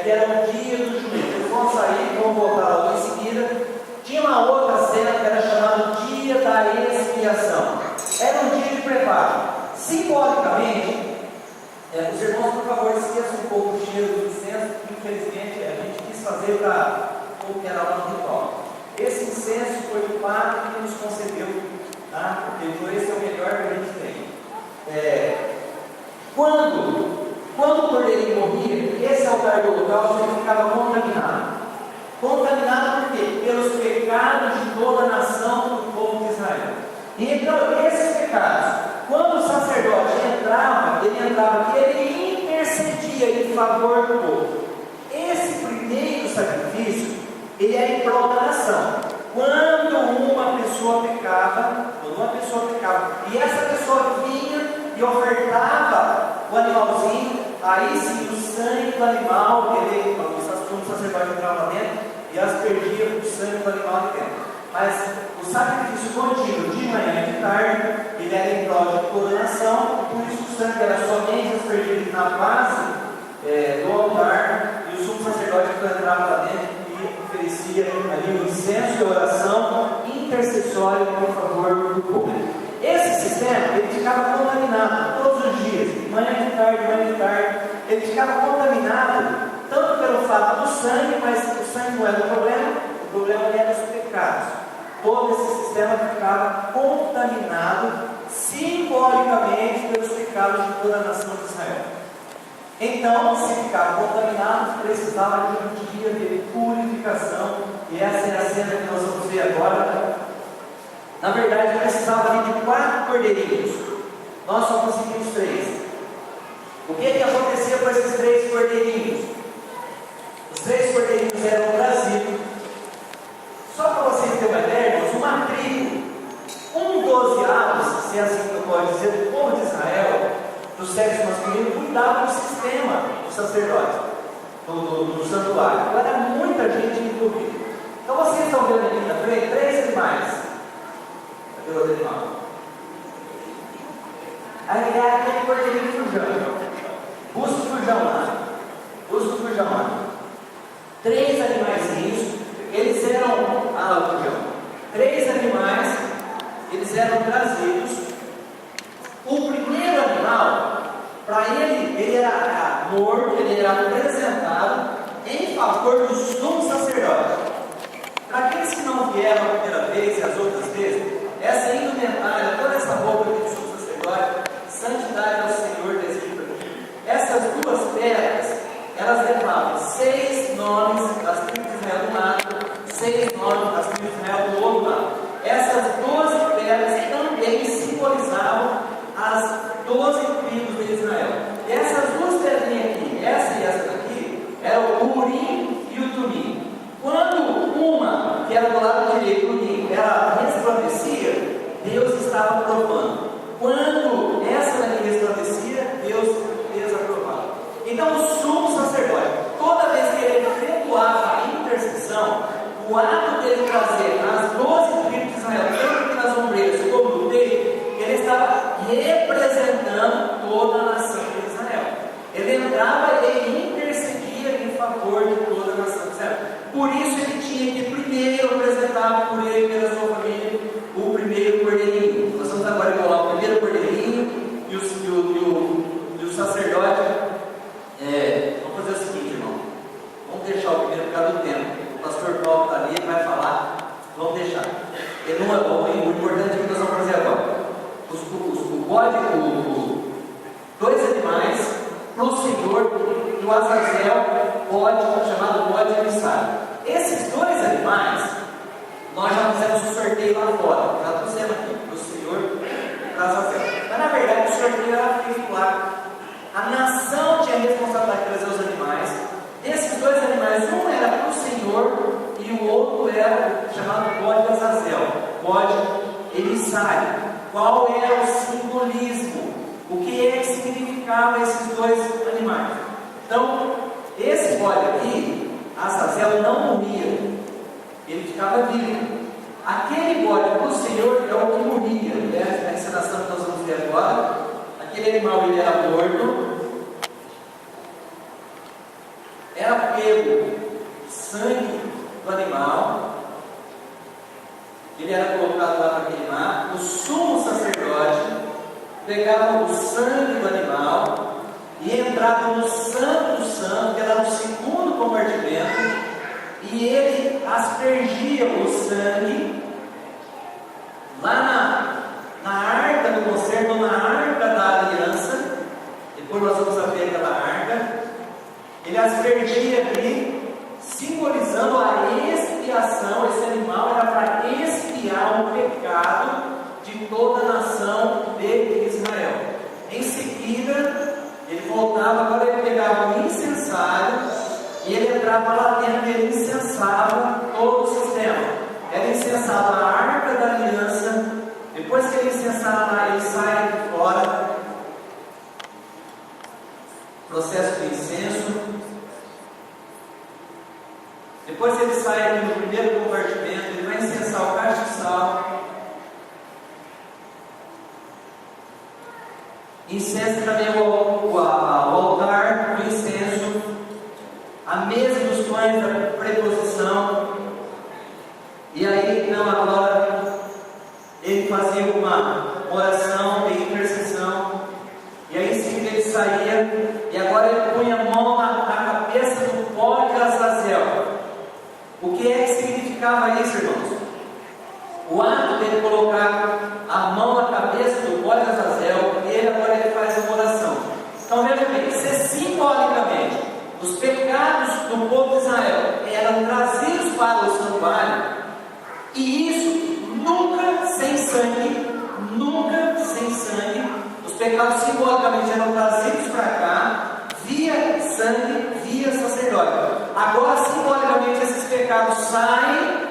que era o dia do juízo. Eles vão sair, vão voltar logo em seguida. uma outra cena que era chamada Dia da Expiação. Era um dia de preparo. Simbolicamente, os irmãos, por favor, esqueçam um pouco o cheiro do incenso, que infelizmente a gente quis fazer para o que era lá no ritual. Esse incenso foi o Padre que nos concedeu, tá? Ele falou: esse é o melhor que a gente tem. Quando o cordeirinho morria, esse altar do holocausto ele ficava contaminado. Contaminado por quê? Pelos pecados de toda a nação do povo de Israel. E então, esses pecados, quando o sacerdote entrava e ele intercedia em favor do povo. Esse primeiro sacrifício, ele é em prol da nação. Quando uma pessoa pecava, e essa pessoa vinha e ofertava o animalzinho, aí sim o sangue do animal, o sacerdote entrava dentro e aspergia o sangue do animal de dentro. Mas o sacrifício contínuo de manhã e de tarde, ele era em prol de toda a nação, por isso o sangue era somente aspergido na base do altar, e o sumo sacerdote então entrava lá dentro e oferecia ali o incenso de oração intercessório em favor do povo. Esse sistema, ele ficava contaminado todos os dias, manhã de tarde, ele ficava contaminado tanto pelo fato do sangue, mas o sangue não era o problema era os pecados. Todo esse sistema ficava contaminado simbolicamente pelos pecados de toda a nação de Israel. Então, se ficava contaminado, precisava de um dia de purificação, e essa é a cena que nós vamos ver agora. Na verdade, precisava ali de 4 cordeirinhos. Nós só conseguimos 3. O que acontecia com esses 3 cordeirinhos? Os 3 cordeirinhos eram trazidos. Só para vocês terem uma ideia, irmãos, uma tribo, 12avos, se é assim que eu posso dizer, do povo de Israel, do sexo masculino, cuidava do sistema do sacerdote, do santuário. Então era muita gente envolvida. Então vocês estão vendo aqui na frente 3 animais. Cadê o outro animal? Aí é aquele cordeirinho fujão. Busca o fujão lá. 3 animaizinhos, eles eram. O fujão. 3 animais, eles eram trazidos. O primeiro animal, para ele era morto, ele era apresentado em favor do sumo sacerdote. Para aqueles que não vieram a primeira vez e as outras vezes, essa indumentária, toda essa roupa aqui do sumo sacerdote, santidade ao Senhor descrita aqui, essas 2 pedras, elas levavam 6 nomes das tribos de Israel de um lado, 6 nomes das tribos de Israel do outro lado. Essas 12 pedras também simbolizavam as 12 tribos de Israel. E essas 2 pedrinhas aqui, essa e essa daqui, eram o Urim e o Tumim. Quando uma, que era do lado direito do Urim, ela resplandecia, Deus estava aprovando. Quando essa daqui resplandecia, Deus desaprovava. Então o sumo sacerdote, toda vez que ele efetuava a intercessão, o ato dele trazer as 12 tribos de Israel, tanto aqui nas ombreiras como no peito, ele estava representando toda a nação de Israel. Ele entrava e intercedia em favor de toda a nação de Israel. Por isso ele tinha que primeiro apresentar por ele, pela sua família, o primeiro cordeirinho. Nós vamos agora colocar o primeiro cordeirinho e o sacerdote. Vamos fazer o seguinte, irmão. Vamos deixar o primeiro por causa do tempo. O pastor Paulo está ali, ele vai falar. Vamos deixar. Ele não é bom, hein? O importante é que nós vamos fazer agora. O bode, 2 animais para o Senhor e o Azazel, chamado bode emissário. Esses 2 animais, nós já fizemos um sorteio lá fora, já trouxemos aqui para o Senhor e para Azazel. Mas na verdade o sorteio era feito lá. A nação tinha a responsabilidade de trazer os animais. Esses 2 animais, um era para o Senhor e o outro era chamado bode Azazel, bode emissário. Qual era o simbolismo? O que é que significava esses 2 animais? Então, esse bode aqui, Azazel, não morria, ele ficava vivo. Aquele bode para o Senhor é o que morria, né? A encenação que nós vamos ver agora. Aquele animal ele era morto, era pego sangue do animal, ele era colocado lá para queimar. O sumo sacerdote pegava o sangue do animal e entrava no Santo do Santo, que era no segundo compartimento, e ele aspergia o sangue lá na arca do concerto, na arca da aliança. Depois nós vamos ver aquela arca. Ele aspergia ali, simbolizando a expiação. Esse animal era para expiar o pecado de toda a nação de Israel. Em seguida, ele voltava, agora ele pegava o incensário e ele entrava lá dentro e ele incensava todo o sistema. Ele incensava a arca da aliança. Depois que ele incensava, ele sai de fora. Processo de incenso. Depois ele sai aqui no primeiro compartimento, ele vai incensar o castiçal. Incensa também o altar do incenso, a mesa dos pães da preposição. E aí, então, agora ele fazia uma oração de intercessão. E aí em seguida ele saía, e agora ele punha a mão na cabeça do bode de Azazel. O que é que significava isso, irmãos? O ato dele colocar a mão na cabeça do bode de Azazel, agora ele faz uma oração. Então veja bem, se simbolicamente os pecados do povo de Israel eram trazidos para o santuário, e isso nunca sem sangue, os pecados simbolicamente eram trazidos para cá, via sangue, via sacerdote. Agora simbolicamente esses pecados saem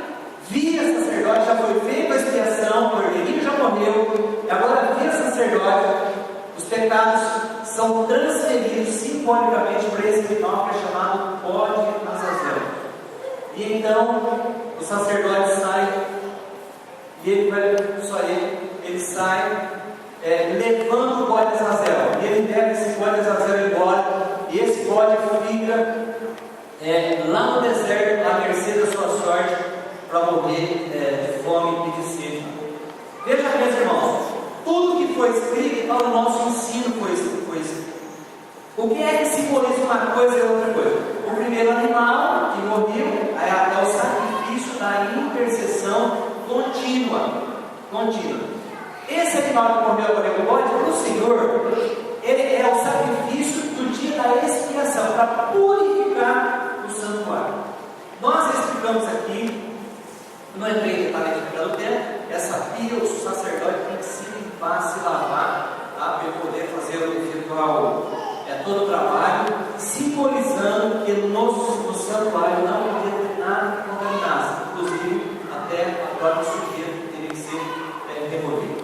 via sacerdote, já foi feita a expiação, o cordeirinho já morreu, e agora via sacerdote, os pecados são transferidos simbolicamente para esse animal que é chamado bode Azazel. E então o sacerdote sai, e ele vai, só ele sai levando o bode Azazel, e ele leva esse bode Azazel embora, e esse bode fica lá no deserto, à mercê da sua sorte, para morrer de fome e de sede. Veja, meus irmãos, tudo que foi escrito para o nosso ensino foi escrito. O que é que simboliza uma coisa e outra coisa? O primeiro animal que morreu é o sacrifício da intercessão contínua. Esse animal que morreu agora o bode, para o Senhor, ele é o sacrifício do dia da expiação, para purificar o santuário. Nós explicamos aqui, não entrei em detalhe pelo tempo, essa pia, o sacerdote tem que se limpar, se lavar, tá? Para ele poder fazer o ritual, todo o trabalho, simbolizando que no santuário não podia ter nada que contaminasse, inclusive até a própria sujeira que teria que ser removida.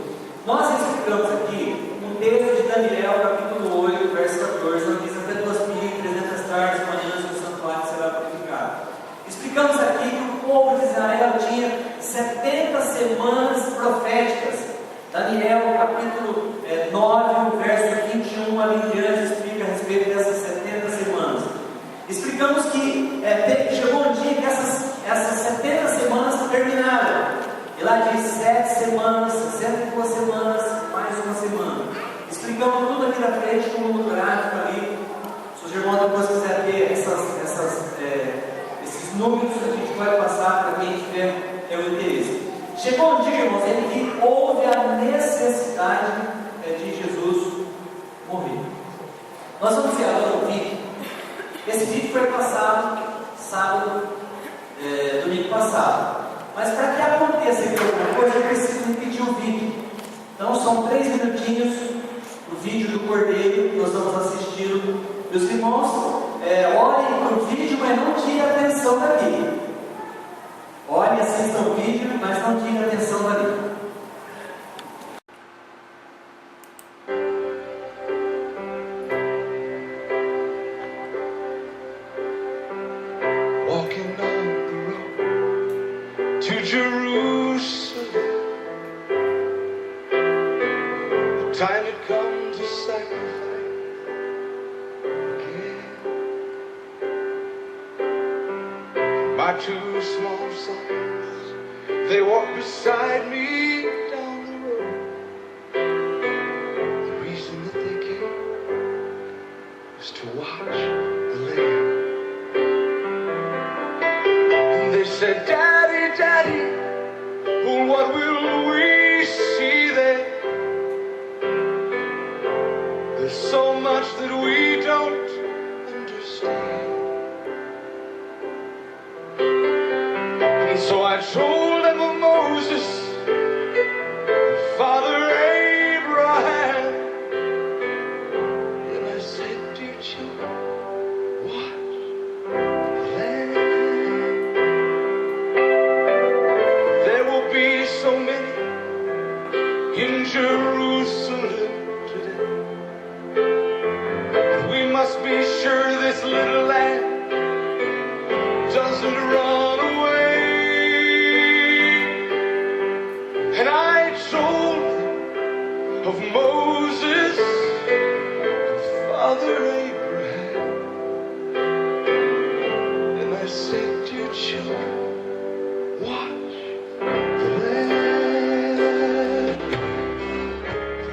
Nós explicamos aqui um texto de Daniel, capítulo 8, verso 14, onde diz: até 2.300 tardes e manhãs o santuário será purificado. Explicamos aqui que o povo de Israel tinha 70 semanas proféticas. Daniel, capítulo 9, verso 21 ali em diante, explica a respeito dessas 70 semanas. Explicamos que chegou um dia que essas 70 semanas terminaram. E lá diz 7 semanas, 62 semanas, mais uma semana. Explicamos tudo aqui na frente com um gráfico ali. Se os irmãos depois quiserem ter esses números, a gente pode passar para quem tiver o interesse. Chegou um dia, irmãos, em que houve a necessidade de Jesus morrer. Nós vamos ver agora um vídeo. Esse vídeo foi passado domingo passado. Mas para que aconteça aqui alguma coisa, eu preciso repetir o vídeo. Então são 3 minutinhos o vídeo do Cordeiro que nós estamos assistindo. Meus irmãos, olhem para o vídeo, mas não tirem a atenção dali. Olhem, assistam o vídeo, mas não tirem a atenção dali. Two small sons They walk beside me down the road. The reason that they came was to watch the lamb. And they said, Daddy, Daddy, oh, what will we see there? There's so much that we don't understand. And so I told them of Moses and Father Abraham. And I said, dear children, watch the land. There will be so many in Jerusalem today. And we must be sure this little land doesn't run away. And I told them of Moses and Father Abraham. And I said, dear children, watch the land.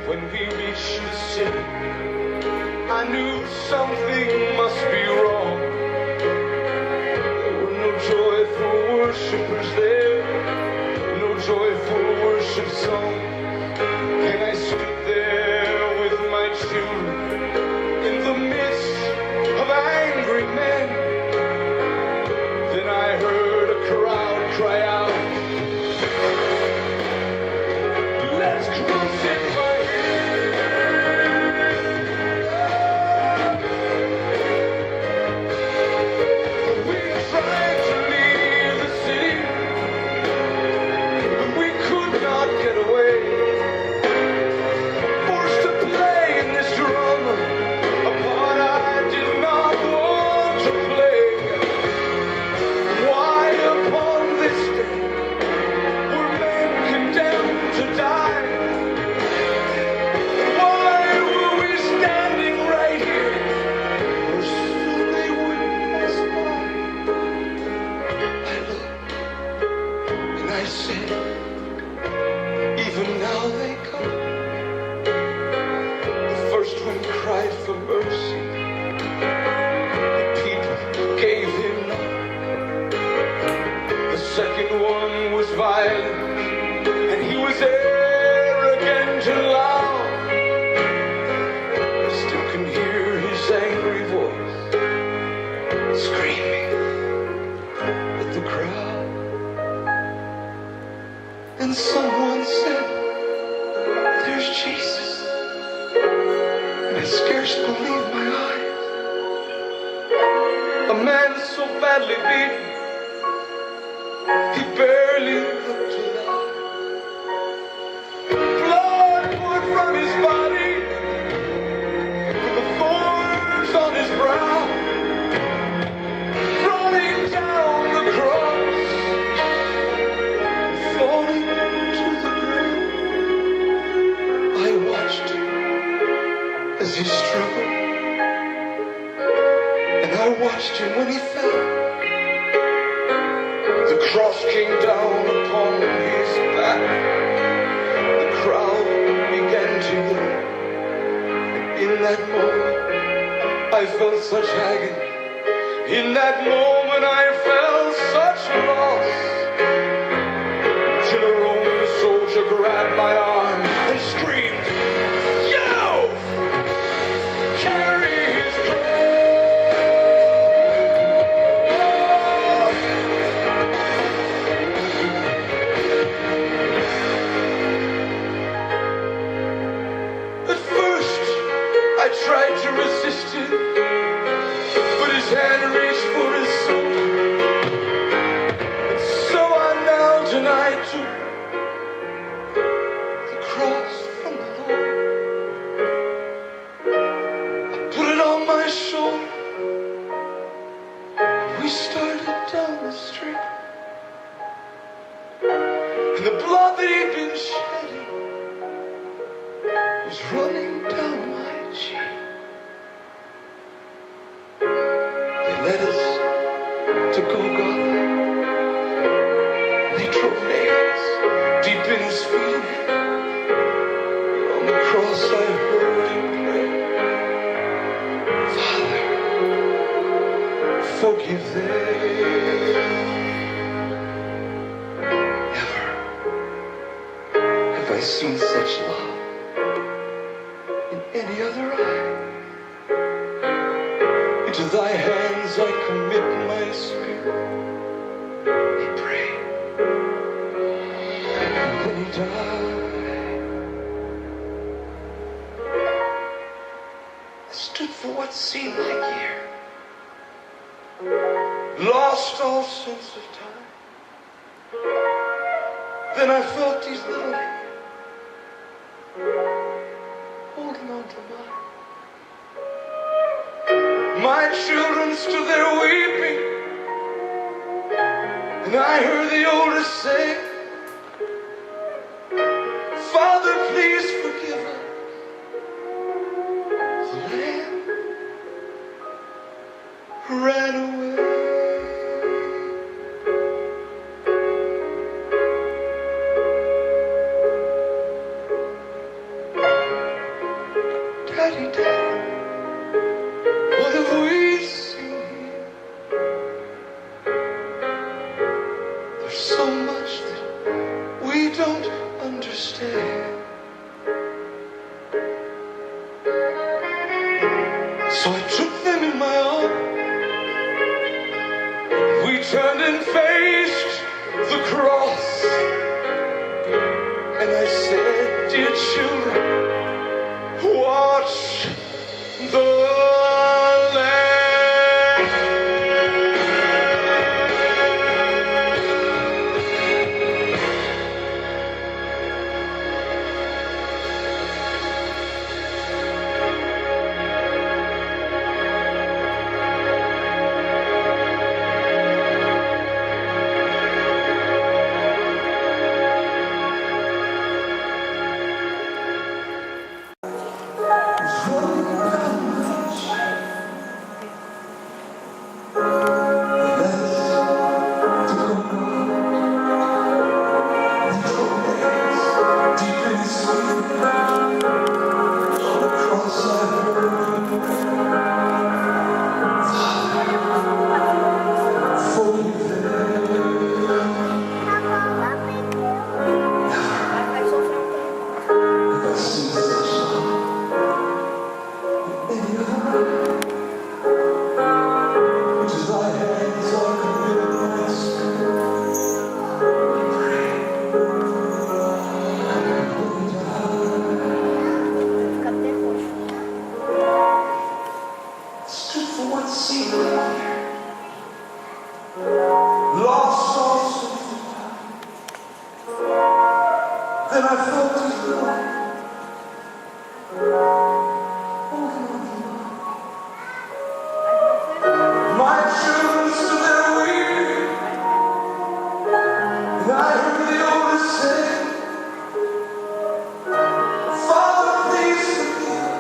When we reached the city, I knew something must be wrong. There were no joyful worshipers there, no joyful worship song. And I stood there with my children in the midst of angry men. Then I heard a crowd cry out, let's crucify him. We tried to leave the city, but we could not get away. Forced to play in this drama, a part I did not want to play. Why upon this day were men condemned to die? Why were we standing right here? Or soon they would pass by. I looked and I said, even now they come. The first one cried for mercy. The people gave him none. The second one was violent, and he was arrogant and loud. I still can hear his angry voice screaming at the crowd. And someone said, there's Jesus. And I scarce believed my eyes. A man so badly beaten, he barely looked alive. Blood poured from his body, with the thorns on his brow, rolling down the cross, falling to the ground. I watched him as he struggled, and I watched him when he fell. The cross came down upon his back. The crowd began to yell. And in that moment, I felt such agony. In that moment, I felt such loss. Till a Roman soldier grabbed my arm and screamed, "You! Carry his cross!" At first, I tried to resist him, but his hand reached for his sword. And so I knelt and I took the cross from the Lord. I put it on my shoulder. We started down the street, and the blood that he'd been shedding was running down my cheek. They led us to Golgotha. They drove nails his feet. On the cross I heard him pray, Father, forgive them. Never have I seen such love in any other eye. Into thy hands I commit my spirit, he prayed, and then he died. I stood for what seemed like years, lost all sense of time. Then I felt these little hands holding on to mine. My children stood there weeping, and I heard the oldest say, Father, please forgive us. The lamb ran away. Daddy, Daddy, what have we seen? There's so much that we don't understand. So I took them in my arms. We turned and faced the cross. And I said, dear children, watch the Then I felt his love holding on to mine. My children stood there weeping, and I heard the oldest say, Father, please forgive.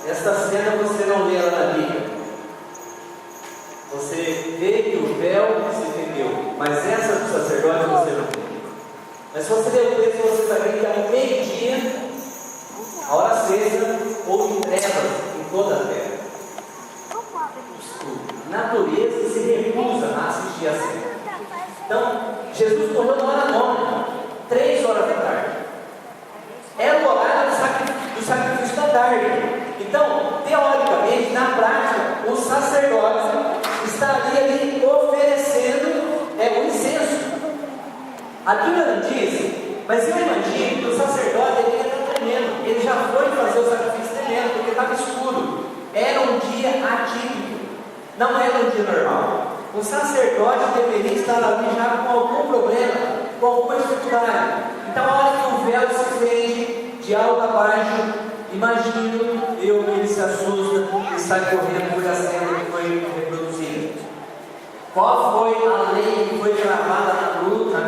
Esta cena você não lê ela na Bíblia. Você vê que o véu se fendeu, mas essa do sacerdote você não vê. Mas se você ler o texto, você vai ver que ao meio-dia, a hora sexta, houve trevas toda a terra. A natureza se recusa a assistir a cena. Então, Jesus morreu na hora nona, 3 horas da tarde. Era o horário do sacrifício da tarde. Então, teoricamente, na prática, o sacerdote estaria ali oferecendo o incenso. A Bíblia não diz, mas eu imagino que o sacerdote deveria estar tremendo. Ele já foi fazer o sacrifício tremendo, porque estava escuro. Era um dia atípico, não era um dia normal. O sacerdote deveria estar ali já com algum problema, com alguma dificuldade. Então, a hora que o véu se fende de alto a baixo, imagino eu que ele se assusta e sai correndo por a cena que foi reproduzida. Qual foi a lei que foi gravada na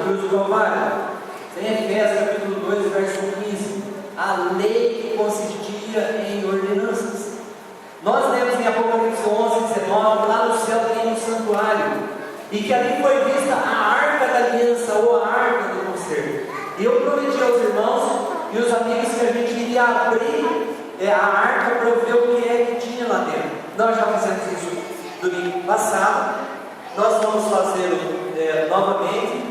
cruz do Calvário? Em Efésios capítulo 2, verso 15. A lei que consistia em ordenanças. Nós lemos em Apocalipse 11, 19, lá no céu tem um santuário, e que ali foi vista a arca da aliança, ou a arca do concerto. E eu prometi aos irmãos e os amigos que a gente iria abrir a arca para ver o que é que tinha lá dentro. Nós já fizemos isso domingo passado, nós vamos fazê-lo novamente.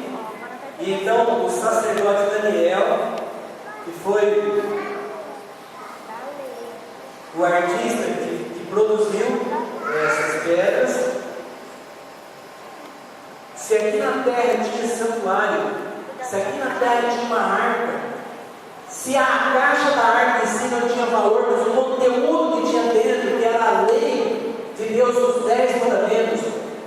E então o sacerdote Daniel, que foi o artista que produziu essas pedras, se aqui na terra tinha santuário, se aqui na terra tinha uma arca, se a caixa da arca em si não tinha valor, mas o conteúdo que tinha dentro, que era a lei de Deus, os 10 mandamentos,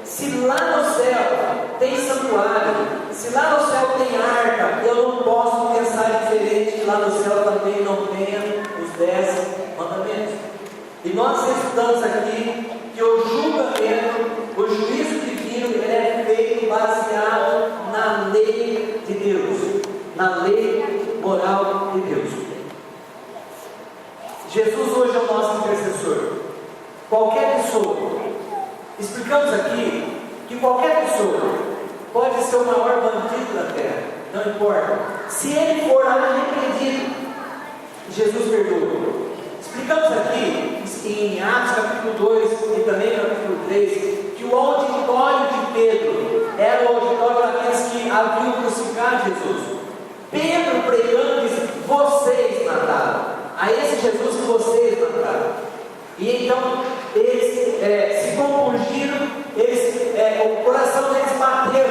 se lá no céu tem santuário, se lá no céu tem arca, eu não posso pensar diferente que lá no céu também não tenha os 10 mandamentos. E nós estudamos aqui que o julgamento, o juízo divino, ele é feito baseado na lei de Deus, na lei moral de Deus. Jesus hoje é o nosso intercessor. Qualquer pessoa, explicamos aqui que qualquer pessoa pode ser o maior bandido da terra, não importa. Se ele for arrependido, Jesus perdoa. Explicamos aqui em Atos capítulo 2 e também capítulo 3 que o auditório de Pedro era o auditório daqueles que haviam crucificado Jesus. Pedro pregando disse: vocês mataram, a esse Jesus que vocês mataram. E então eles se compungiram, o coração deles bateu.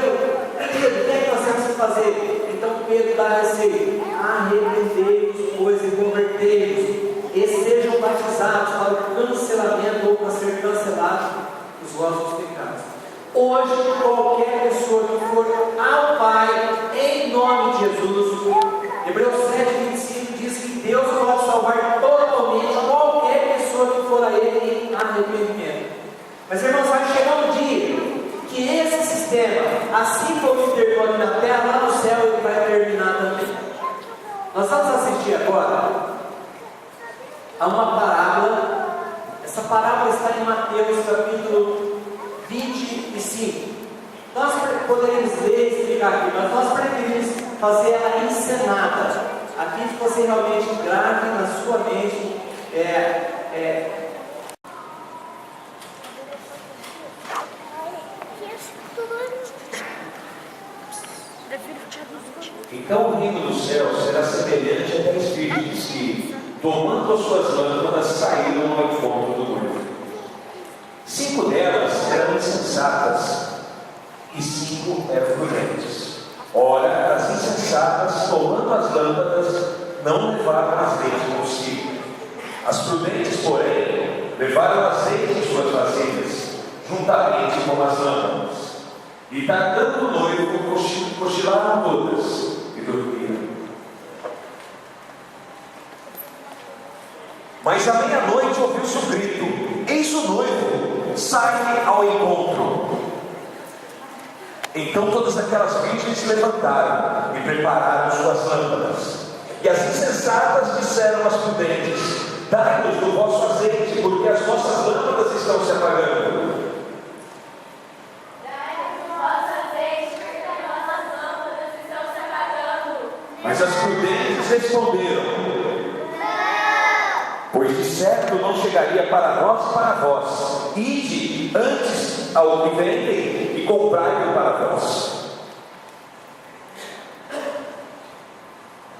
Pedro, o que é que nós temos que fazer? Então Pedro dá a receita: arrependei-vos, pois, e convertei-vos, e sejam batizados para o cancelamento ou para ser cancelado os vossos pecados. Hoje, qualquer pessoa que for ao Pai, em nome de Jesus, Hebreus 7,25 diz que Deus pode salvar totalmente qualquer pessoa que for a Ele em arrependimento. Mas, irmãos, vai chegar um dia que esse sistema, assim como ele terminou aqui na terra, lá no céu ele vai terminar também. Nós vamos assistir agora a uma parábola. Essa parábola está em Mateus capítulo 25. Nós poderíamos ler e explicar aqui, mas nós preferimos fazer ela encenada, a fim de que você realmente grave na sua mente Então o reino do céu será semelhante a 10 virgens que, tomando as suas lâmpadas, saíram ao encontro do noivo. 5 delas eram insensatas e 5 eram prudentes. Ora, as insensatas, tomando as lâmpadas, não levaram azeite consigo. As prudentes, porém, levaram azeite em suas vasilhas, juntamente com as lâmpadas. E tardando o noivo, cochilaram todas e dormiram. Mas à meia-noite ouviu-se um grito: eis o noivo, sai ao encontro. Então todas aquelas virgens se levantaram e prepararam suas lâmpadas. E as insensatas disseram às prudentes: dai-nos do vosso azeite, porque as nossas lâmpadas estão se apagando. Mas as prudentes responderam: pois de certo não chegaria para nós e para vós. Ide antes ao que vendem e comprai-o para vós.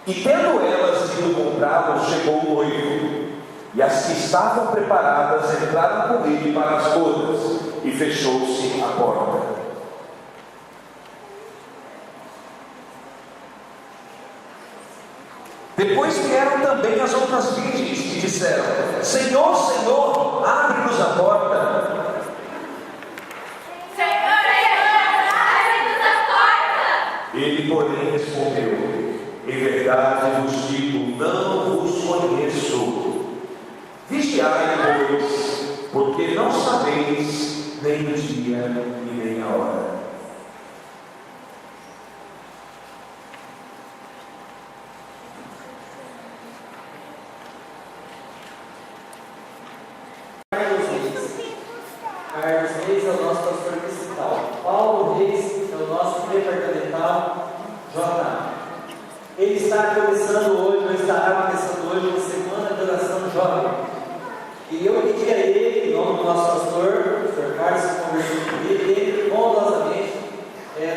E tendo elas ido comprá-lo, chegou o noivo, e as que estavam preparadas entraram com ele para as bodas, e fechou-se a porta. Depois vieram também as outras virgens e disseram: Senhor, Senhor, abre-nos a porta. Senhor, abre-nos a porta. Ele, porém, respondeu: Em verdade vos digo, não vos conheço. Vigiai, pois, porque não sabeis nem o dia e nem a hora. Carlos Reis é o nosso pastor principal. Paulo Reis é o nosso departamental J. Ele está começando hoje, ou estará começando hoje, uma semana de oração jovem. E eu pedi a ele, em nome do nosso pastor, o pastor Carlos, que conversou comigo, e ele bondosamente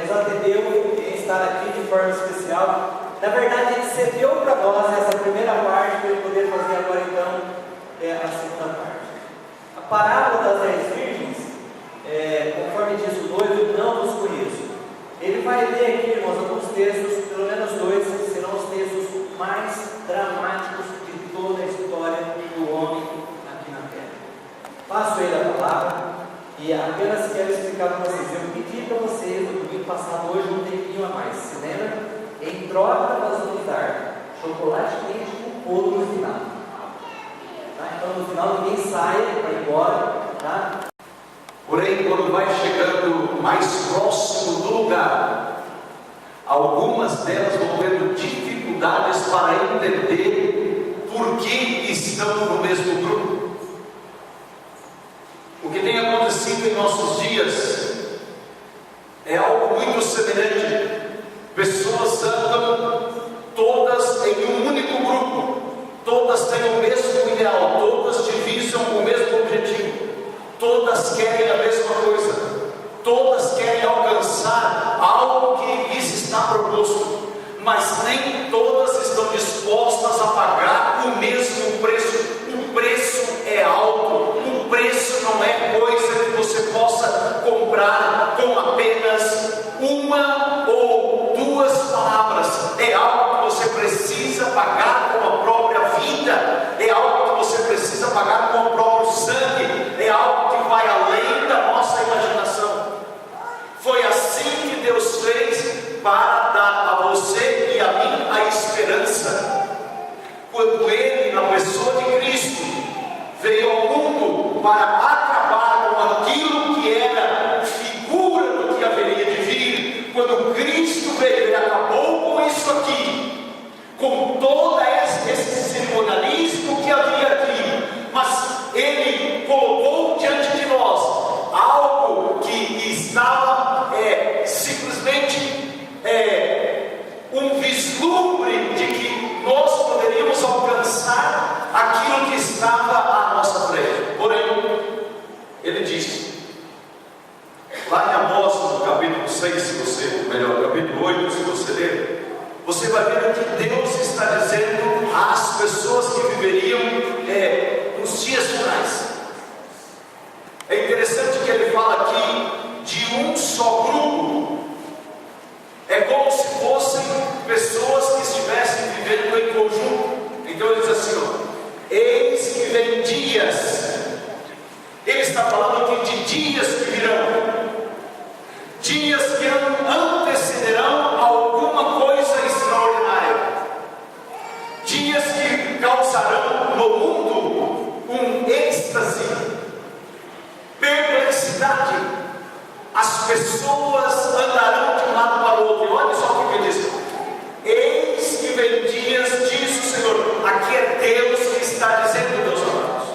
nos atendeu em estar aqui de forma especial. Na verdade, ele cedeu para nós essa primeira parte, para ele poder fazer agora então a segunda parte. A parábola das 10 virgens, conforme diz o noivo, não os conheço. Ele vai ler aqui, irmãos, alguns textos, pelo menos dois, que serão os textos mais dramáticos de toda a história do homem aqui na Terra. Passo ele a palavra e apenas quero explicar para vocês. Eu pedi para vocês no domingo passado, hoje um tempinho a mais. Se lembra? Em troca nós vamos dar chocolate quente com bolo no final. Tá? Então no final ninguém sai para ir embora. Tá? Porém, quando vai chegando mais próximo do lugar, algumas delas vão tendo dificuldades para entender por que estão no mesmo grupo. O que tem acontecido em nossos dias é algo muito semelhante. Pessoas andam todas em um único grupo, todas têm o mesmo ideal, todas divisam o mesmo objetivo. Todas querem a mesma coisa, todas querem alcançar algo que lhes está proposto, mas nem todas estão dispostas a pagar o mesmo preço. O preço é alto, o preço não é coisa que você possa comprar com apenas uma ou duas palavras. É algo que você precisa pagar com a própria vida, é algo que você precisa pagar com o próprio sangue, é algo que vai além da nossa imaginação. Foi assim que Deus fez para dar a você e a mim a esperança. Quando Ele, na pessoa de Cristo, veio ao mundo para acabar com aquilo que era figura do que haveria de vir. Quando Cristo veio, Ele acabou com isso aqui, com todo esse cerimonialismo que havia aqui, mas Ele colocou diante de nós algo que estava simplesmente um vislumbre de que nós poderíamos alcançar aquilo que estava à nossa frente. Porém, Ele disse, lá em Amós, no capítulo 6, capítulo 8, se você ler, você vai ver o que Deus está dizendo às pessoas que viveriam nos dias finais. É interessante que ele fala aqui de um só grupo. É como se fossem pessoas que estivessem vivendo em conjunto. Então ele diz assim, eis que vem dias. Ele está falando aqui de dias que virão. Dias que antecederão alguma coisa extraordinária. Dias que causarão no mundo um êxtase, perplexidade. As pessoas andarão de um lado para o outro. Olha só o que ele diz. Eis que vem dias, diz o Senhor. Aqui é Deus que está dizendo, meus amados.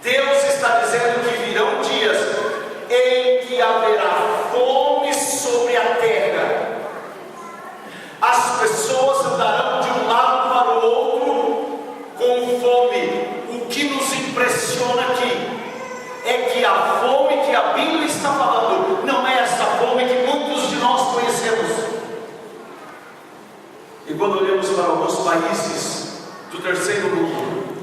Deus está dizendo que virão dias E quando olhamos para alguns países do terceiro mundo,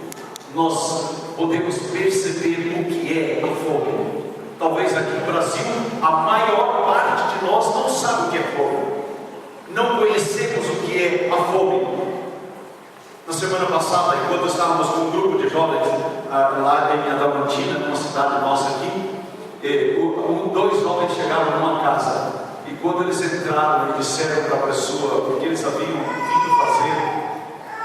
nós podemos perceber o que é a fome. Talvez aqui no Brasil, a maior parte de nós não sabe o que é fome. Não conhecemos o que é a fome. Na semana passada, enquanto estávamos com um grupo de jovens lá em Adamantina, numa cidade nossa aqui, dois jovens chegaram numa casa. E quando eles entraram e disseram para a pessoa o que eles haviam vindo fazer,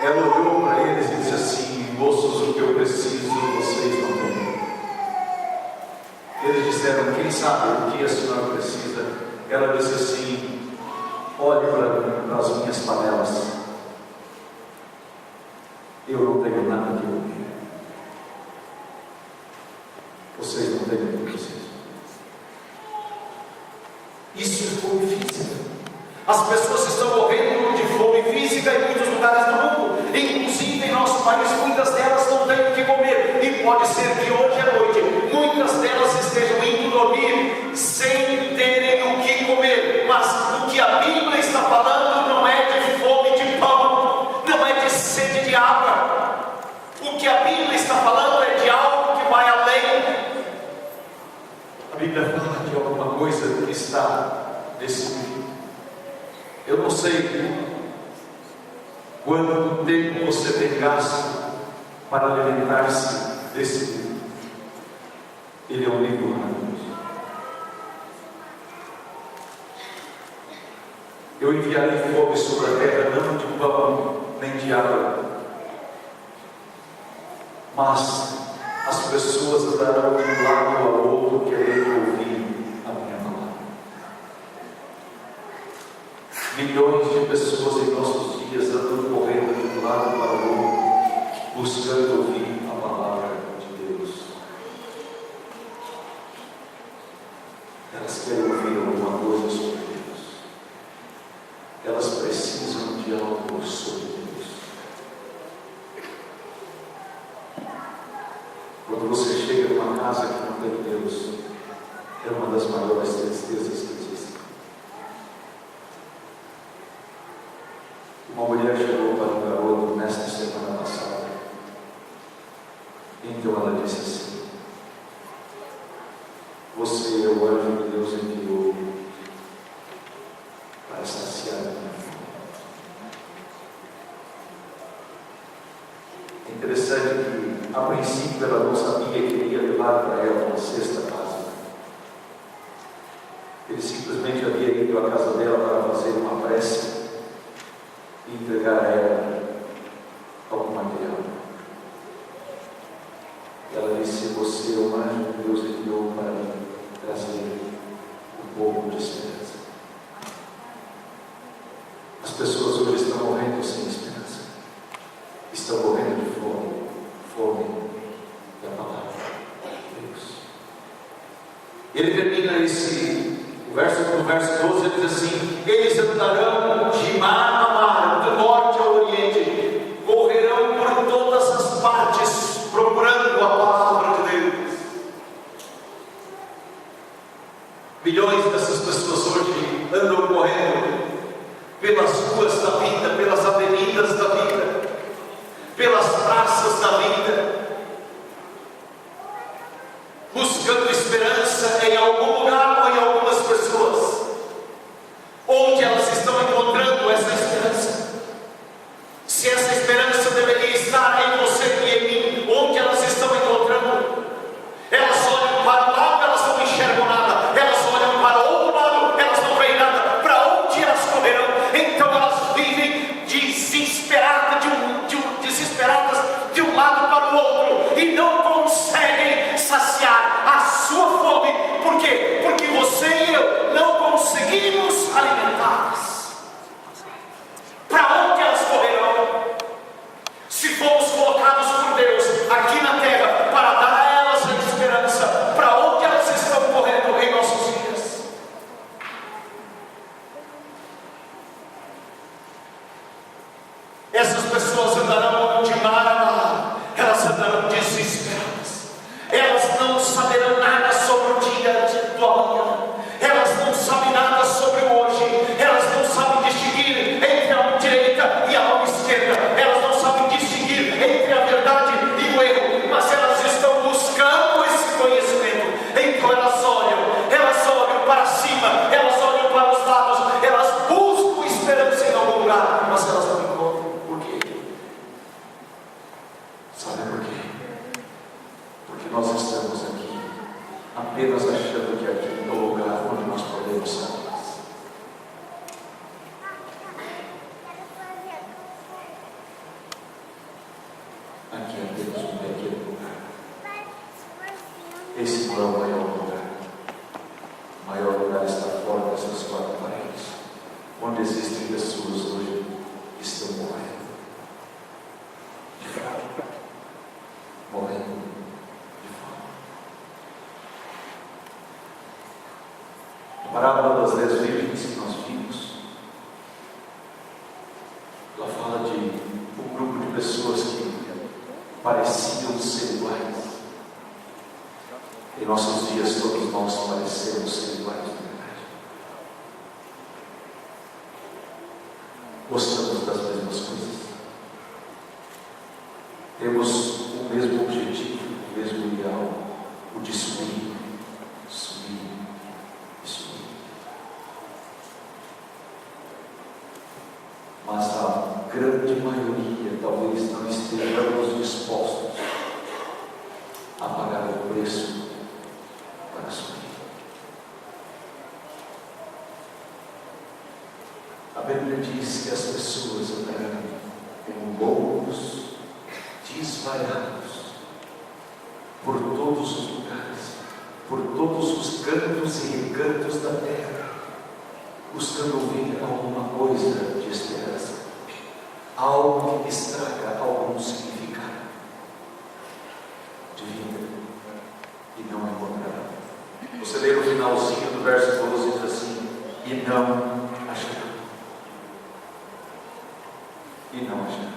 ela olhou para eles e disse assim: moços, o que eu preciso, vocês não têm. Eles disseram: quem sabe o que a senhora precisa? Ela disse assim: olhe para as minhas panelas, eu não tenho nada que comer. Vocês não têm o que eu preciso. Isso é fome física. As pessoas estão morrendo de fome física em muitos lugares do mundo, inclusive em nosso país. Muitas delas não têm o que comer, e pode ser que hoje à noite muitas delas estejam indo dormir sem terem o que comer. Mas o que a Bíblia está falando não é de fome de pão, não é de sede de água. O que a Bíblia está falando é de algo que vai além. A Bíblia fala de alguma coisa que está nesse mundo. Eu não sei quanto tempo você tem gasto para alimentar-se desse livro. Ele é um livro maravilhoso. Eu enviarei fome sobre a terra, não de pão nem de água, mas as pessoas andarão de um lado ao outro querendo ouvir a minha palavra. Milhões de pessoas em nossos dias andam correndo de um lado para o outro, buscando ouvir a palavra de Deus. Elas querem ouvir alguma coisa sobre Deus. Elas precisam de algo sobre Deus. Quando você chega numa casa que não tem Deus, é uma das maiores tristezas que existem. Uma mulher chegou para um garoto nesta semana passada. Então ela disse assim: você é o anjo que Deus enviou para saciar a minha fome. É interessante que, a princípio, ela não sabia que ele ia levar para ela uma cesta básica. Ele simplesmente havia ido à casa dela para fazer uma prece e entregar a ela algum material. Ela disse: você é o anjo que Deus enviou para mim trazer um pouco de esperança. As pessoas hoje estão morrendo sem esperança, estão morrendo de fome, fome da palavra de Deus. Ele termina no verso 12, ele diz assim: eles andarão de mar a mar, do norte ao oriente, correrão por todas as partes, procurando a palavra de Deus. Milhões dessas pessoas hoje andam correndo pelas ruas da vida, pelas avenidas da vida, pelas praças da vida, buscando esperança em algum lugar ou em algumas pessoas. Onde elas estão encontrando essa esperança? Se essa esperança deveria estar em você e em mim, onde elas estão encontrando? Elas olham para o lado, elas não enxergam nada. Elas olham para o outro lado, elas não veem nada. Para onde elas correrão? Então elas vivem desesperadas de um lado para o outro e não conseguem saciar a sua fome. Por quê? Porque você e eu não conseguimos alimentá-las. Para onde elas correrão? Se fomos colocados por Deus aqui na terra para dar a elas a esperança, para onde elas estão correndo em nossos dias? Essas pessoas andarão de mar a mar, elas andarão desesperadas, elas não saberão nada sobre o dia do amanhã, elas não sabem nada sobre o hoje, elas não sabem distinguir entre a direita apenas achando que aqui é o lugar onde nós podemos ser. Aqui é apenas um pequeno lugar. Esse não é o maior lugar. O maior lugar está fora dessas quatro paredes, onde existem pessoas hoje que estão morrendo de fome. Morrendo de fome. A parábola das 10 virgens que nós vimos, ela fala de um grupo de pessoas que pareciam ser iguais. Em nossos dias, todos nós parecemos ser iguais, na verdade. Gostamos das mesmas coisas. Temos o mesmo objetivo, o mesmo ideal, o de subir, subir e subir. Mas a grande maioria talvez não estejamos dispostos a pagar o preço para subir. A Bíblia diz que as pessoas andarão como loucos, desvaiados, por todos os lugares, por todos os cantos e recantos da terra, buscando ouvir alguma coisa de esperança, algo que estraga algum significado de vida, e não encontrará. Você lê no finalzinho do verso 12, diz assim: e não achará. E não achará.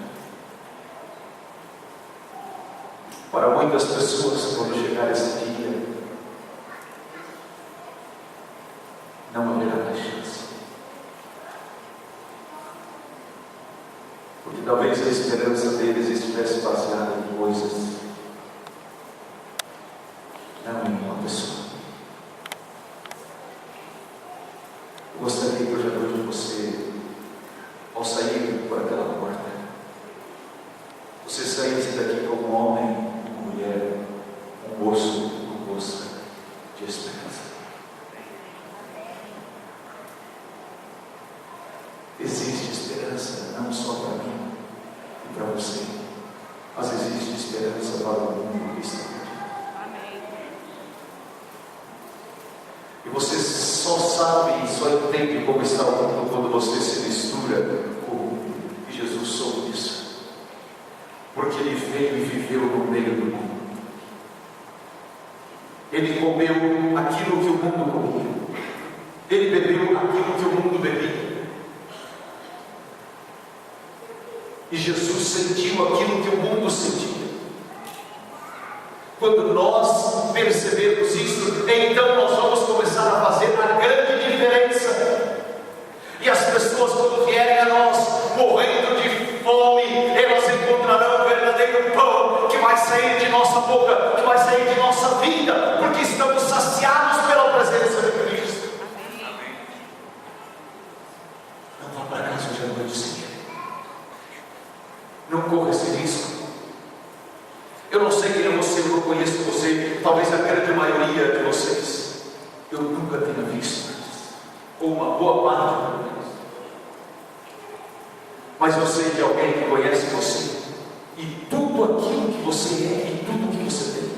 Para muitas pessoas, quando chegar esse dia, não haverá mais chance. Porque talvez a esperança deles estivesse baseada em coisas, não em uma pessoa. Eu gostaria que hoje à noite você, ao sair por aquela porta, você saísse daqui como um homem, uma mulher, um moço, uma moça de esperança. Existe esperança não só para mim e para você, mas existe esperança para o mundo que está aqui. E você só sabe, só entende como está o mundo quando você se mistura com o mundo. E Jesus soube disso, porque Ele veio e viveu no meio do mundo. Ele comeu aquilo que o mundo comia. Ele bebeu aquilo que o mundo bebia. E Jesus sentiu aquilo que o mundo sentia. Quando nós percebemos isso, então nós vamos começar a fazer a grande diferença. E as pessoas, quando vierem a nós morrendo de fome, elas encontrarão o verdadeiro pão que vai sair de nossa boca, que vai sair de nossa vida, porque estamos saciados pela presença de Cristo. Não vá para casa hoje à noite, Senhor. Não corra esse risco. Eu não sei quem é você, eu não conheço você, talvez a grande maioria de vocês eu nunca tenha visto, ou uma boa parte pelo menos. Mas eu sei de alguém que conhece você, e tudo aquilo que você é, e tudo que você tem.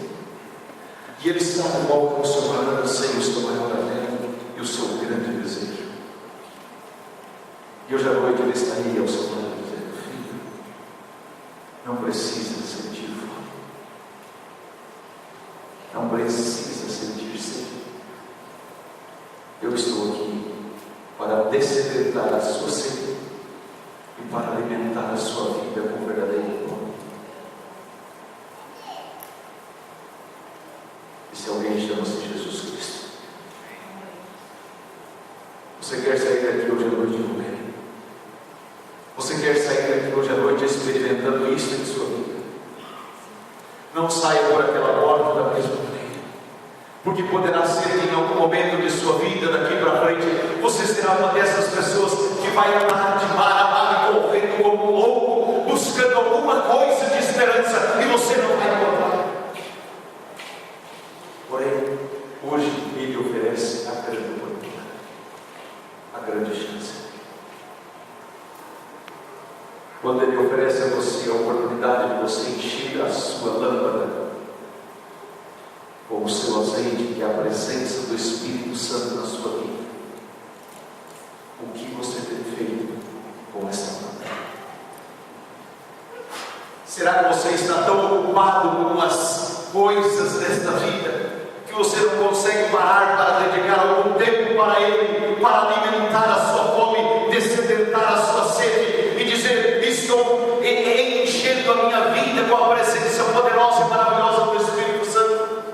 E Ele sabe qual é o seu maior anseio, o seu maior anelo e o seu grande desejo. E hoje à noite Ele estaria ao seu lado dizendo: filho, não precisa sentir fome. Não precisa sentir sede. Eu estou aqui para dessedentar a sua sede e para alimentar a sua vida com verdadeiro pão. Esse alguém chama-se Jesus Cristo. Você quer sair daqui hoje à noite com Ele? Você quer sair daqui hoje à noite experimentando isso em sua vida? Não saia por aquela porta da mesma maneira, porque poderá ser que em algum momento de sua vida, daqui para frente, você será uma dessas pessoas que vai andar de mar a mar, correndo como um louco, buscando alguma coisa de esperança, e você não vai encontrar. Porém, hoje quando Ele oferece a você a oportunidade de você encher a sua lâmpada com o seu azeite, que é a presença do Espírito Santo na sua vida, o que você tem feito com essa lâmpada? Será que você está tão ocupado com as coisas desta vida que você não consegue parar para dedicar algum tempo para Ele, para alimentar a sua fome, descedentar a sua sede e dizer: estou enchendo a minha vida com a presença poderosa e maravilhosa do Espírito Santo,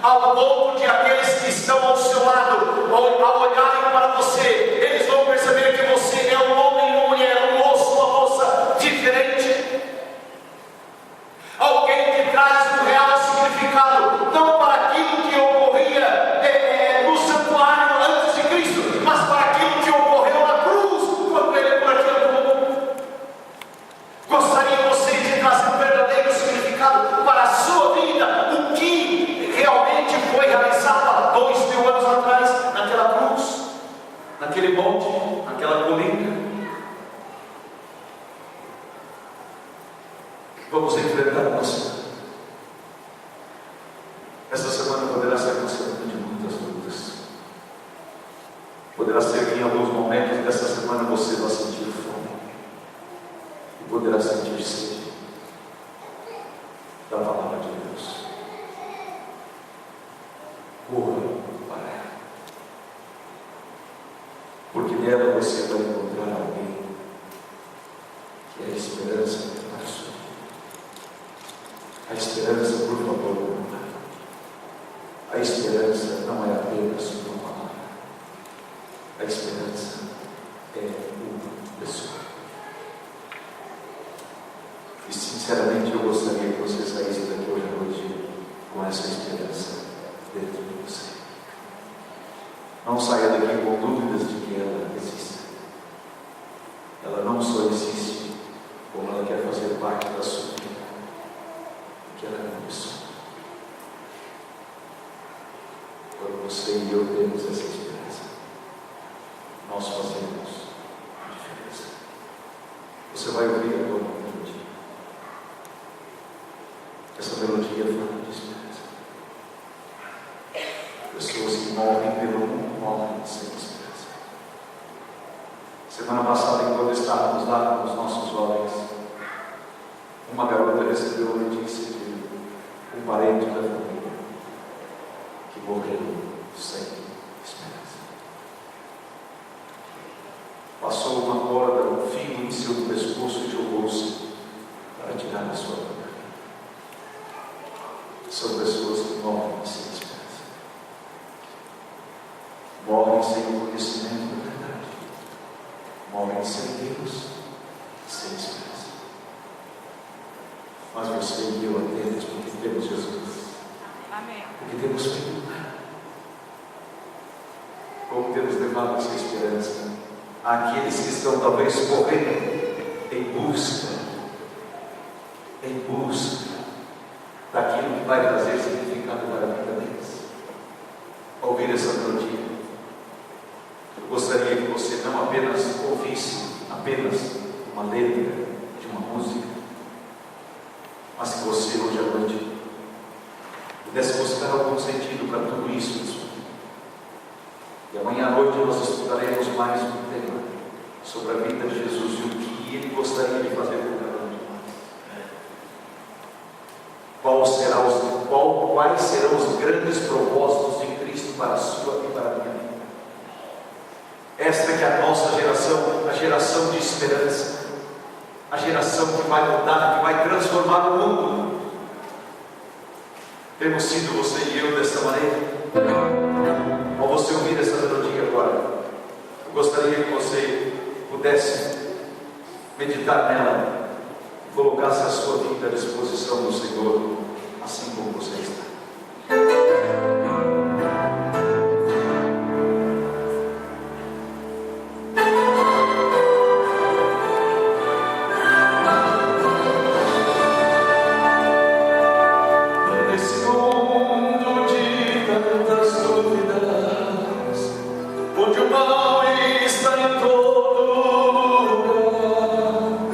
ao ponto de aqueles que estão ao seu lado, ao olharem para você, eles vão perceber que você é um homem, uma mulher, um moço, uma moça diferente, alguém que traz um real significado, não para aquilo que ocorria no santuário antes de Cristo, mas para aquilo que ocorreu na cruz, quando Ele partiu do mundo. Gostaria você de trazer um verdadeiro significado para a sua vida, o que realmente foi realizado há 2000 anos atrás, naquela cruz, naquele monte, naquela colina. Vamos enfrentar a nossa. Essa semana poderá ser uma semana de muitas lutas. Poderá ser que em alguns momentos dessa semana você vai sentir fome. E poderá sentir sede da palavra de Deus. Corra para ela. Porque nela você vai encontrar alguém que é a esperança para a sua vida. A esperança, por favor, não é. A esperança não é apenas uma palavra. A esperança é uma pessoa. E sinceramente eu gostaria que você saísse daqui hoje à noite com essa esperança dentro de você. Não saia daqui com dúvidas de que ela existe. Ela não só existe, como ela quer fazer parte da sua vida. Que ela é uma pessoa. Quando você e eu temos essa esperança, nós fazemos a diferença. Você vai ouvir agora uma melodia. Essa melodia fala de esperança. Pessoas que morrem pelo mundo morrem sem esperança. Semana passada, enquanto estávamos lá com os nossos jovens, uma garota recebeu a notícia de um parente da família que morreu sem esperança. Passou uma corda, um fio em seu pescoço e jogou-se para tirar a sua vida. São pessoas que morrem sem esperança. Morrem sem o conhecimento da verdade. Morrem sem Deus, sem esperança. Mas você e eu atendemos porque temos Jesus. Amém. Porque temos feito nada. Como temos levado essa esperança àqueles que estão talvez correndo em busca daquilo que vai trazer significado para a vida deles. Ao ouvir essa melodia, eu gostaria que você não apenas ouvisse uma letra de uma música, mas que você hoje à noite pudesse buscar algum sentido para tudo isso na sua vida. E amanhã à noite nós estudaremos mais um tema sobre a vida de Jesus e o que Ele gostaria de fazer com cada um de nós. Quais serão os grandes propósitos de Cristo para a sua e para a minha vida? Esta que é a nossa geração, a geração de esperança. A geração que vai mudar, que vai transformar o mundo. Temos sido você e eu dessa maneira. Ao você ouvir essa melodia agora, eu gostaria que você pudesse meditar nela e colocasse a sua vida à disposição do Senhor, assim como você está. Onde o mal está em todo lugar,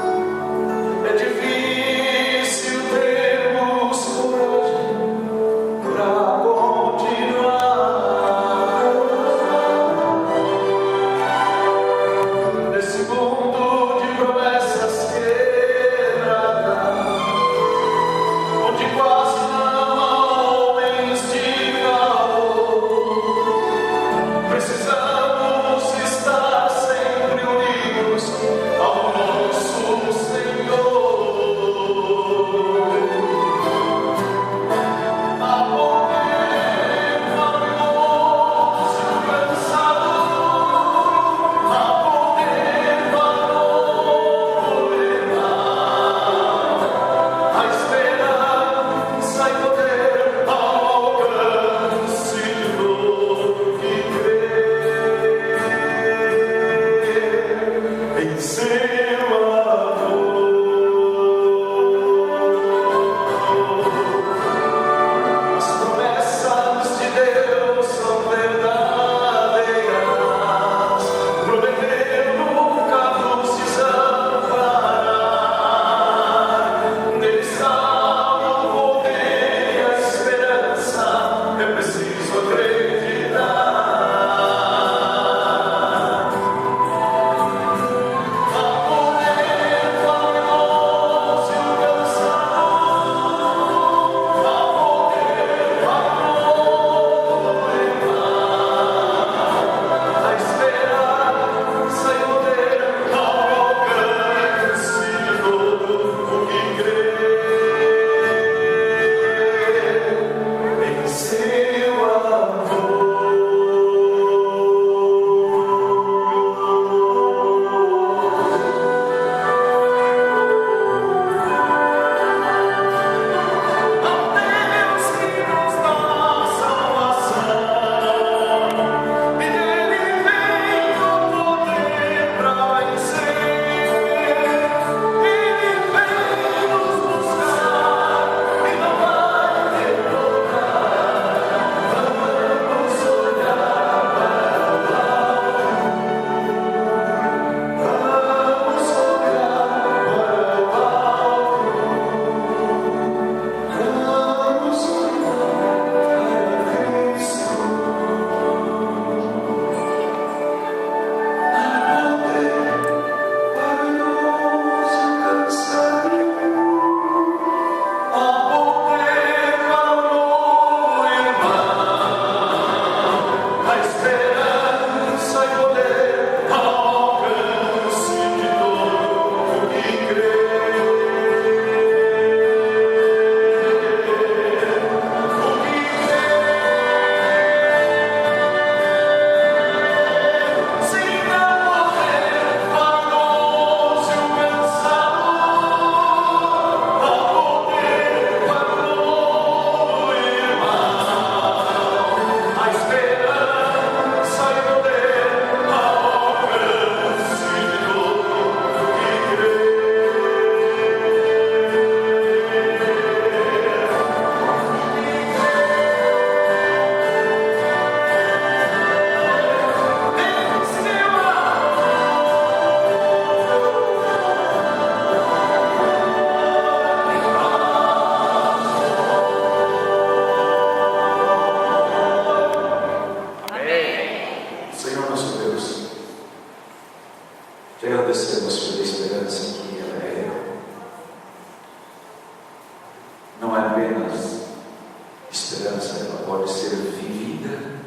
esperança, ela pode ser vivida,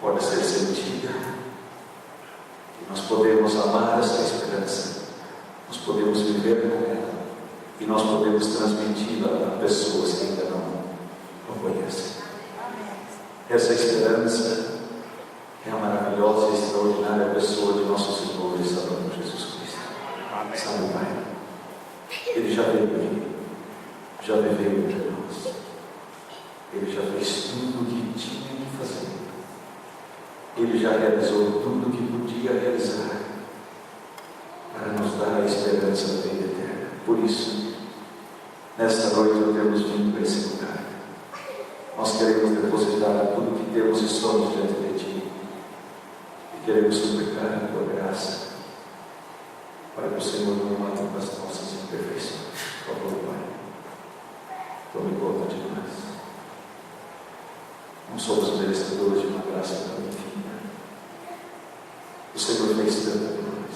pode ser sentida. E nós podemos amar essa esperança, nós podemos viver com ela, e nós podemos transmiti-la a pessoas que ainda não conhecem. Essa esperança é a maravilhosa e extraordinária pessoa de nosso Senhor e Salvador Jesus Cristo. Sabe, Pai? Ele já veio aqui, já viveu entre nós. Ele já fez tudo o que tinha que fazer. Ele já realizou tudo o que podia realizar para nos dar a esperança da vida eterna. Por isso, nesta noite nós temos vindo para esse lugar. Nós queremos depositar tudo o que temos e somos diante de Ti. E queremos suplicar a Tua graça para que o Senhor não mate as nossas imperfeições. Por favor, Pai, tome conta de nós. Não somos merecedores de uma graça tão infinita. O Senhor fez tanto por nós.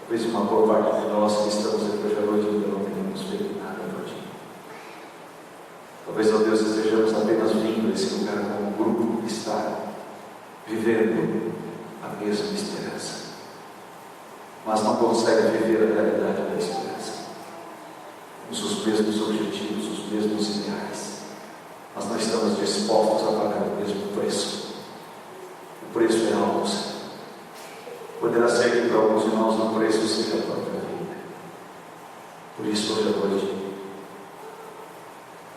Talvez uma boa parte de nós que estamos aqui hoje à noite ainda não tenhamos feito nada por Ti. Talvez, ó Deus, estejamos apenas vindo a esse lugar como um grupo que está vivendo a mesma esperança, mas não consegue viver a realidade da esperança. Temos os mesmos objetivos, os mesmos ideais, mas não estamos dispostos a pagar o mesmo preço. O preço é algo, Senhor. Poderá ser que para alguns de nós o preço seja a própria vida. Por isso, hoje à noite,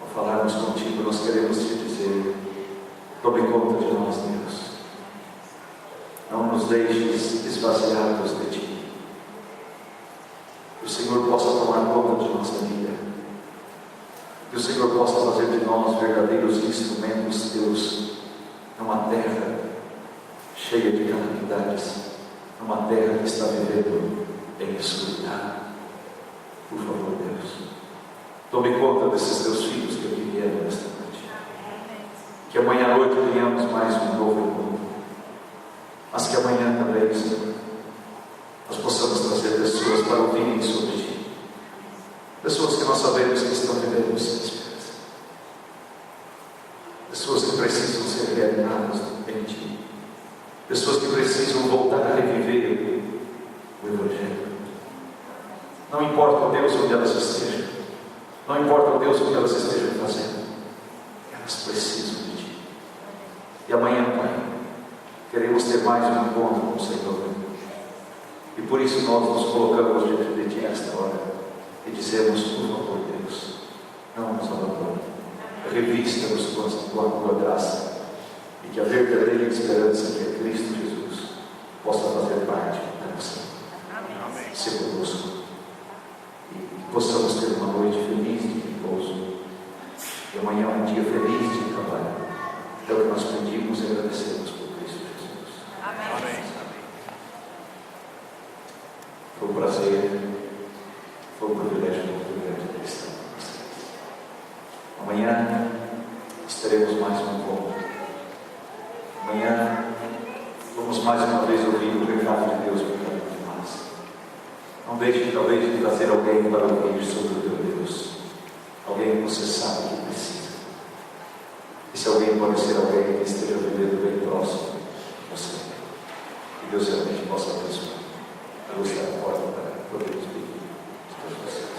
ao falarmos contigo, nós queremos te dizer: tome conta de nós, Deus. Não nos deixes esvaziados de Ti. Que o Senhor possa tomar conta de nossa vida. Que o Senhor possa fazer de nós verdadeiros instrumentos, Deus, numa terra cheia de calamidades, numa terra que está vivendo em escuridão. Por favor, Deus, tome conta desses Teus filhos que aqui vieram nesta noite. Que amanhã à noite tenhamos mais um novo encontro, mas que amanhã também, Senhor, nós possamos trazer pessoas para ouvirem sobre Ti. Pessoas que nós sabemos que estão vivendo sem esperança. Pessoas que precisam ser reanimadas em Ti. Pessoas que precisam voltar a reviver o Evangelho. Não importa, Deus, onde elas estejam. Não importa, Deus, o que elas estejam fazendo. Elas precisam de Ti. E amanhã, Pai, queremos ter mais um encontro com o Senhor. E por isso nós nos colocamos diante de Ti nesta hora e dizemos: por favor, Deus, não nos abandone. Revista-nos com a Tua graça, e que a verdadeira esperança, que é Cristo Jesus, possa fazer parte da nossa vida. Se conosco, e possamos ter uma noite feliz de repouso, e amanhã um dia feliz de trabalho. É o que nós pedimos e agradecemos por Cristo Jesus. Amém. Foi um prazer, foi um privilégio muito grande ter estado com vocês. Amanhã nós teremos mais um encontro. Amanhã vamos mais uma vez ouvir o recado de Deus para cada um de nós. Não deixe talvez de trazer alguém para ouvir sobre o teu Deus. Alguém que você sabe que precisa. E se alguém pode ser alguém que esteja vivendo bem próximo de você. Que Deus realmente possa abençoar. A luz da porta para podermos pedir de todos vocês.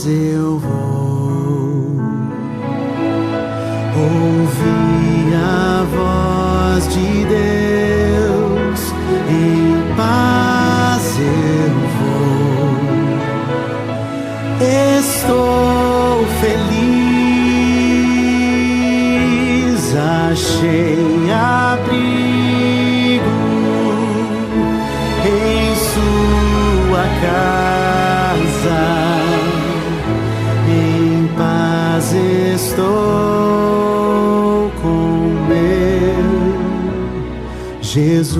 Eu vou ouvir a voz de Deus, em paz eu vou, estou feliz, achei abrigo em sua casa. Jesus.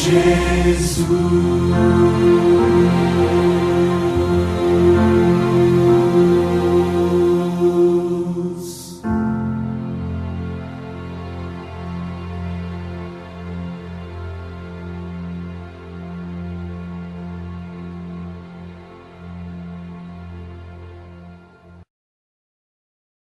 Jesus.